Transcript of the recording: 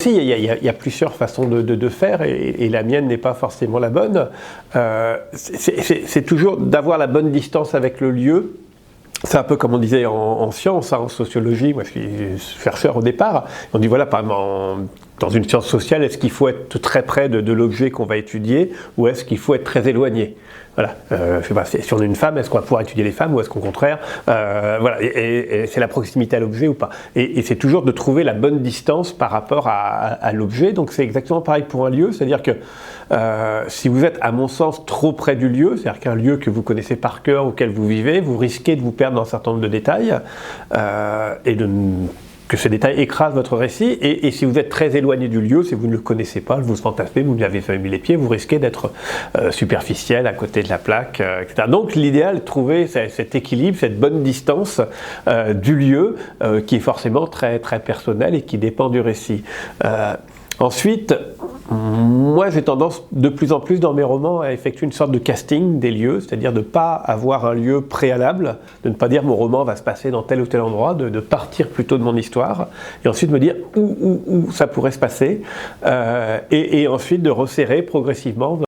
aussi, il y a plusieurs façons de faire, et la mienne n'est pas forcément la bonne. C'est toujours d'avoir la bonne distance avec le lieu. C'est un peu comme on disait en sciences, en sociologie. Moi je suis chercheur au départ. On dit voilà, par exemple, dans une science sociale, est-ce qu'il faut être très près de l'objet qu'on va étudier, ou est-ce qu'il faut être très éloigné? Voilà. Je sais pas, si on est une femme, est-ce qu'on va pouvoir étudier les femmes, ou est-ce qu'au contraire, voilà, et c'est la proximité à l'objet ou pas? Et c'est toujours de trouver la bonne distance par rapport à l'objet. Donc c'est exactement pareil pour un lieu, c'est-à-dire que si vous êtes, à mon sens, trop près du lieu, c'est-à-dire qu'un lieu que vous connaissez par cœur, auquel vous vivez, vous risquez de vous perdre dans un certain nombre de détails, et que ces détails écrasent votre récit, et si vous êtes très éloigné du lieu, si vous ne le connaissez pas, vous fantasmez, vous n'y avez jamais mis les pieds, vous risquez d'être superficiel, à côté de la plaque, etc. Donc l'idéal est de trouver cet équilibre, cette bonne distance du lieu, qui est forcément très, très personnel et qui dépend du récit. Ensuite, moi j'ai tendance de plus en plus dans mes romans à effectuer une sorte de casting des lieux, c'est-à-dire de ne pas avoir un lieu préalable, de ne pas dire mon roman va se passer dans tel ou tel endroit, de partir plutôt de mon histoire, et ensuite me dire où ça pourrait se passer, et ensuite de resserrer progressivement